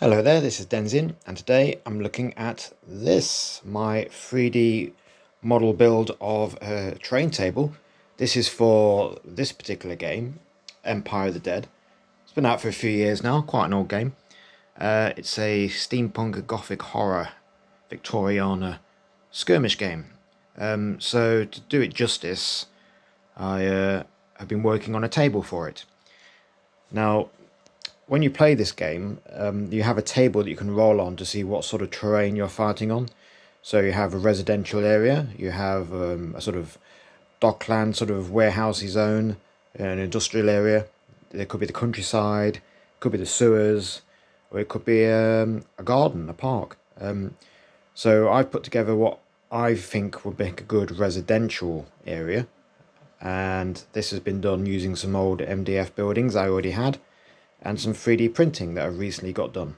Hello there, this is Denzin, and today I'm looking at this, my 3D model build of a train table. This is for this particular game, Empire of the Dead. It's been out for a few years now, quite an old game. It's a steampunk gothic horror Victoriana skirmish game. So to do it justice, I have been working on a table for it. Now, when you play this game, you have a table that you can roll on to see what sort of terrain you're fighting on. So you have a residential area, you have a sort of dockland, sort of warehousey zone, an industrial area. There could be the countryside, could be the sewers, or it could be a garden, a park. So I've put together what I think would make a good residential area. And this has been done using some old MDF buildings I already had, and some 3D printing that I've recently got done.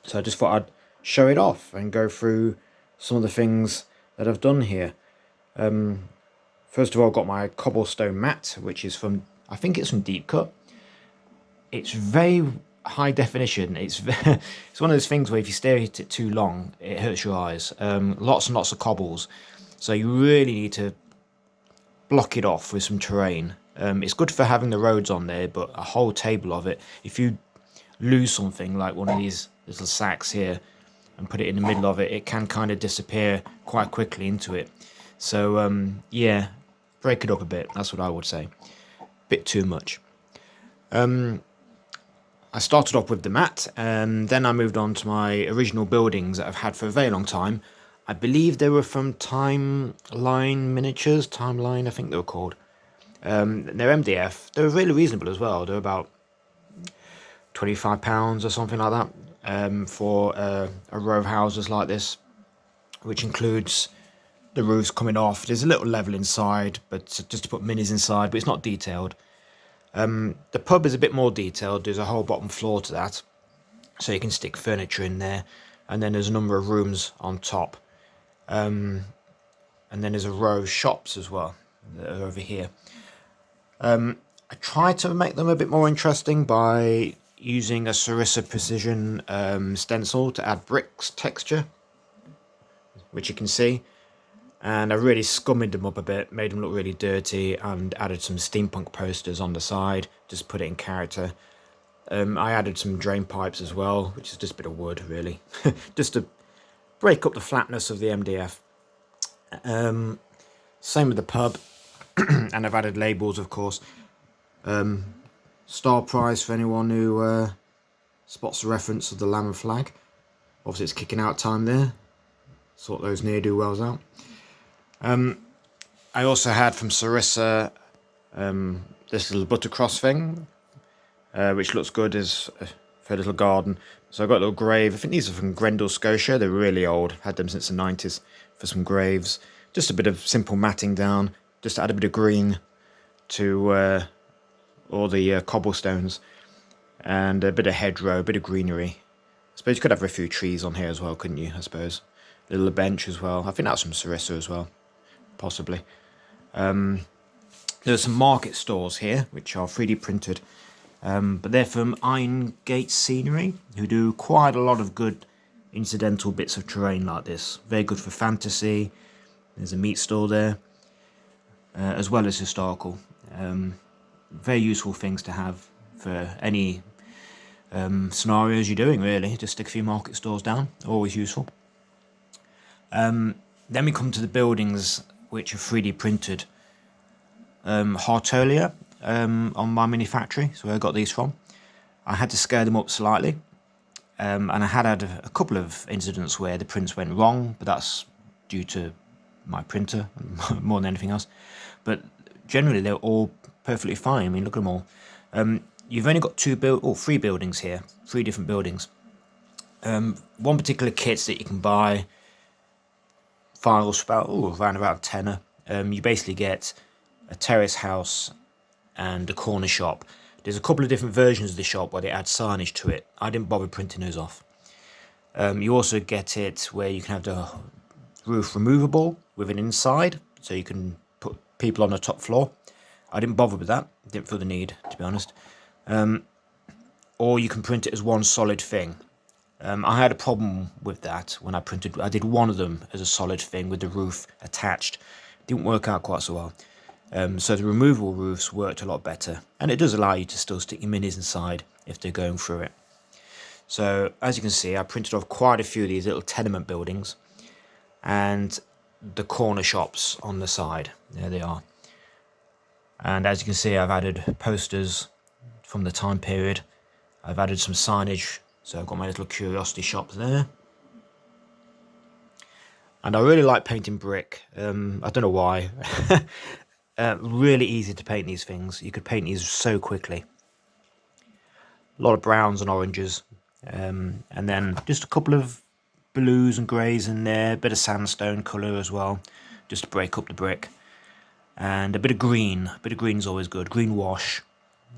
So I just thought I'd show it off and go through some of the things that I've done here. First of all, I've got my cobblestone mat, which is from, I think it's from Deep Cut. It's very high definition. It's it's one of those things where if you stare at it too long, it hurts your eyes. Lots and lots of cobbles. So you really need to block it off with some terrain. It's good for having the roads on there, but a whole table of it, if you lose something like one of these little sacks here and put it in the middle of it, it can kind of disappear quite quickly into it. So yeah, break it up a bit, that's what I would say. Bit too much. I started off with the mat, and then I moved on to my original buildings that I've had for a very long time. I believe they were from Timeline Miniatures, Timeline I think they were called. They're MDF. They're really reasonable as well. They're about £25 or something like that for a row of houses like this, which includes the roofs coming off. There's a little level inside, but just to put minis inside, but it's not detailed. The pub is a bit more detailed. There's a whole bottom floor to that, so you can stick furniture in there, and then there's a number of rooms on top, and then there's a row of shops as well that are over here. I tried to make them a bit more interesting by using a Sarissa Precision stencil to add bricks texture, which you can see. And I really scummed them up a bit, made them look really dirty, and added some steampunk posters on the side, just put it in character. I added some drain pipes as well, which is just a bit of wood, really, just to break up the flatness of the MDF. Same with the pub. And I've added labels, of course. Star prize for anyone who spots the reference of the lamb and flag. Obviously it's kicking out time there. Sort those ne'er-do-wells out. I also had from Sarissa this little buttercross thing, which looks good as for a little garden. So I've got a little grave. I think these are from Grendel, Scotia. They're really old. Had them since the 90s for some graves. Just a bit of simple matting down. Just to add a bit of green to all the cobblestones, and a bit of hedgerow, a bit of greenery. I suppose you could have a few trees on here as well, couldn't you? I suppose a little bench as well. I think that's from Sarissa as well, possibly. There's some market stores here which are 3D printed, but they're from Irongate Scenery, who do quite a lot of good incidental bits of terrain like this. Very good for fantasy. There's a meat store there. As well as historical. Very useful things to have for any scenarios you're doing, really. Just stick a few market stores down, always useful. Then we come to the buildings which are 3D printed. Hartolia on my mini factory, so where I got these from. I had to scale them up slightly, and I had a couple of incidents where the prints went wrong, but that's due to my printer more than anything else. But generally they're all perfectly fine. I mean, look at them all. You've only got three buildings here, 3 different buildings. One particular kit that you can buy, files about around about a tenner. You basically get a terrace house and a corner shop. There's a couple of different versions of the shop where they add signage to it. I didn't bother printing those off. You also get it where you can have the roof removable with an inside, so you can put people on the top floor. I didn't bother with that, didn't feel the need, to be honest. Or you can print it as one solid thing. I had a problem with that when I printed. I did one of them as a solid thing with the roof attached. Didn't work out quite so well. So the removable roofs worked a lot better, and it does allow you to still stick your minis inside if they're going through it. So as you can see, I printed off quite a few of these little tenement buildings and the corner shops on the side. There they are. And as you can see, I've added posters from the time period. I've added some signage. So I've got my little curiosity shop there. And I really like painting brick. I don't know why. Really easy to paint these things. You could paint these so quickly. A lot of browns and oranges. And then just a couple of blues and greys in there. A bit of sandstone colour as well, just to break up the brick. And a bit of green. A bit of green is always good. Green wash,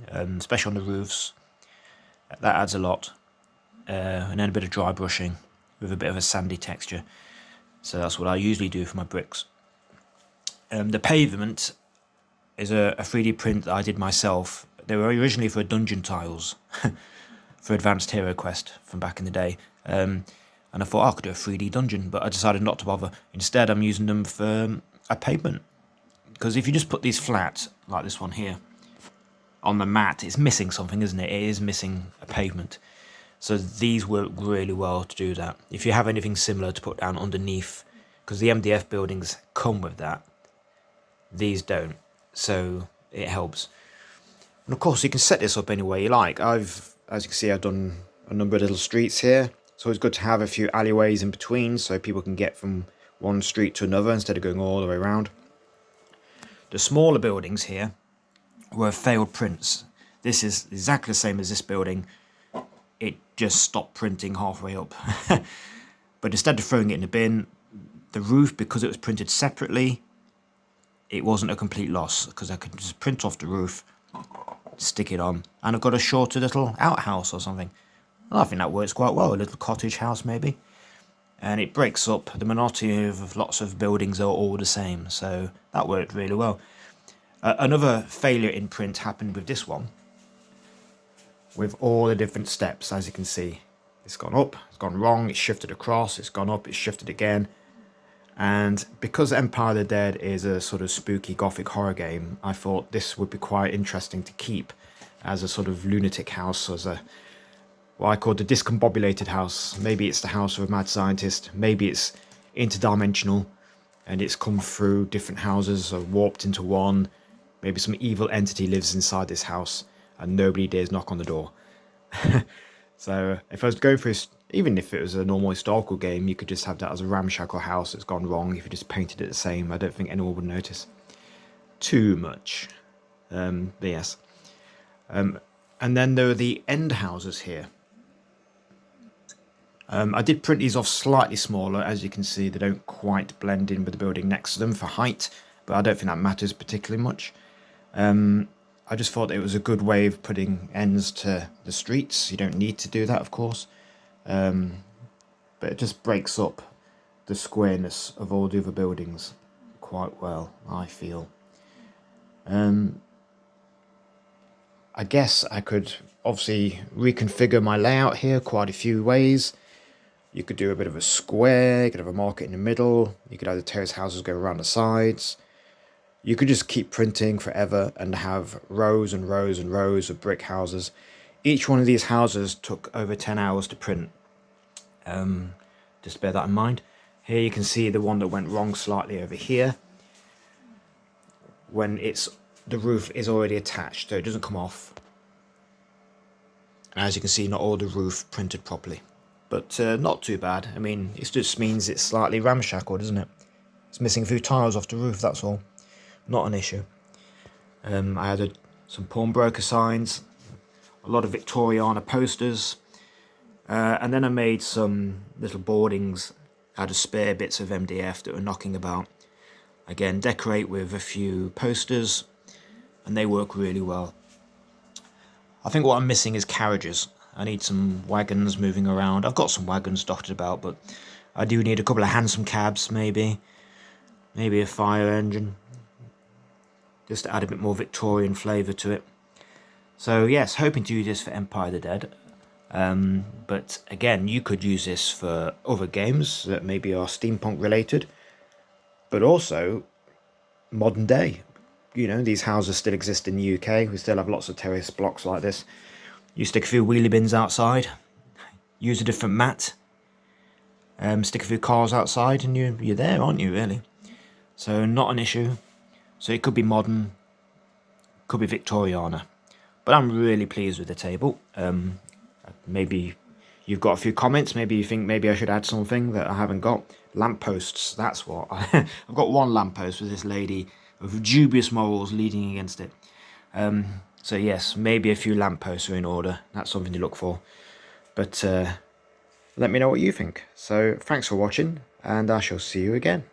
especially on the roofs. That adds a lot. And then a bit of dry brushing with a bit of a sandy texture. So that's what I usually do for my bricks. The pavement is a 3D print that I did myself. They were originally for dungeon tiles for Advanced Hero Quest from back in the day. And I thought I could do a 3D dungeon, but I decided not to bother. Instead, I'm using them for a pavement. Because if you just put these flat, like this one here, on the mat, it's missing something, isn't it? It is missing a pavement. So these work really well to do that. If you have anything similar to put down underneath, because the MDF buildings come with that, these don't. So it helps. And of course, you can set this up any way you like. As you can see, I've done a number of little streets here. So it's good to have a few alleyways in between so people can get from one street to another instead of going all the way around. The smaller buildings here were failed prints. This is exactly the same as this building. It just stopped printing halfway up. But instead of throwing it in the bin, the roof, because it was printed separately, it wasn't a complete loss because I could just print off the roof, stick it on, and I've got a shorter little outhouse or something. And I think that works quite well, a little cottage house maybe. And it breaks up the monotony of lots of buildings are all the same, so that worked really well. Another failure in print happened with this one, with all the different steps. As you can see, it's gone up, it's gone wrong, it's shifted across, it's gone up, it's shifted again. And because Empire of the Dead is a sort of spooky gothic horror game, I thought this would be quite interesting to keep as a sort of lunatic house, as a what I call the discombobulated house. Maybe it's the house of a mad scientist, maybe it's interdimensional and it's come through different houses or warped into one. Maybe some evil entity lives inside this house and nobody dares knock on the door. So if I was going through, even if it was a normal historical game, you could just have that as a ramshackle house that's gone wrong. If you just painted it the same, I don't think anyone would notice too much. But yes. And then there are the end houses here. I did print these off slightly smaller. As you can see, they don't quite blend in with the building next to them for height, but I don't think that matters particularly much. I just thought it was a good way of putting ends to the streets. You don't need to do that, of course. But it just breaks up the squareness of all the other buildings quite well, I feel. I guess I could obviously reconfigure my layout here quite a few ways. You could do a bit of a square, you could have a market in the middle, you could have the terrace houses go around the sides. You could just keep printing forever and have rows and rows and rows of brick houses. Each one of these houses took over 10 hours to print. Just bear that in mind. Here you can see the one that went wrong slightly over here, when the roof is already attached, so it doesn't come off. And as you can see, not all the roof printed properly, but not too bad. I mean, it just means it's slightly ramshackle, doesn't it? It's missing a few tiles off the roof, that's all. Not an issue. I added some pawnbroker signs, a lot of Victoriana posters, and then I made some little boardings out of spare bits of MDF that were knocking about. Again, decorate with a few posters, and they work really well. I think what I'm missing is carriages. I need some wagons moving around. I've got some wagons dotted about, but I do need a couple of handsome cabs, maybe a fire engine, just to add a bit more Victorian flavour to it. So yes, hoping to do this for Empire of the Dead. But again, you could use this for other games that maybe are steampunk related, but also modern day. You know, these houses still exist in the UK. We still have lots of terrace blocks like this. You stick a few wheelie bins outside, use a different mat, stick a few cars outside, and you're there, aren't you, really? So not an issue. So it could be modern, could be Victoriana. But I'm really pleased with the table. Maybe you've got a few comments. Maybe you think maybe I should add something that I haven't got. Lampposts, that's what. I've got one lamppost with this lady of dubious morals leaning against it. So yes, maybe a few lampposts are in order. That's something to look for. But let me know what you think. So thanks for watching, and I shall see you again.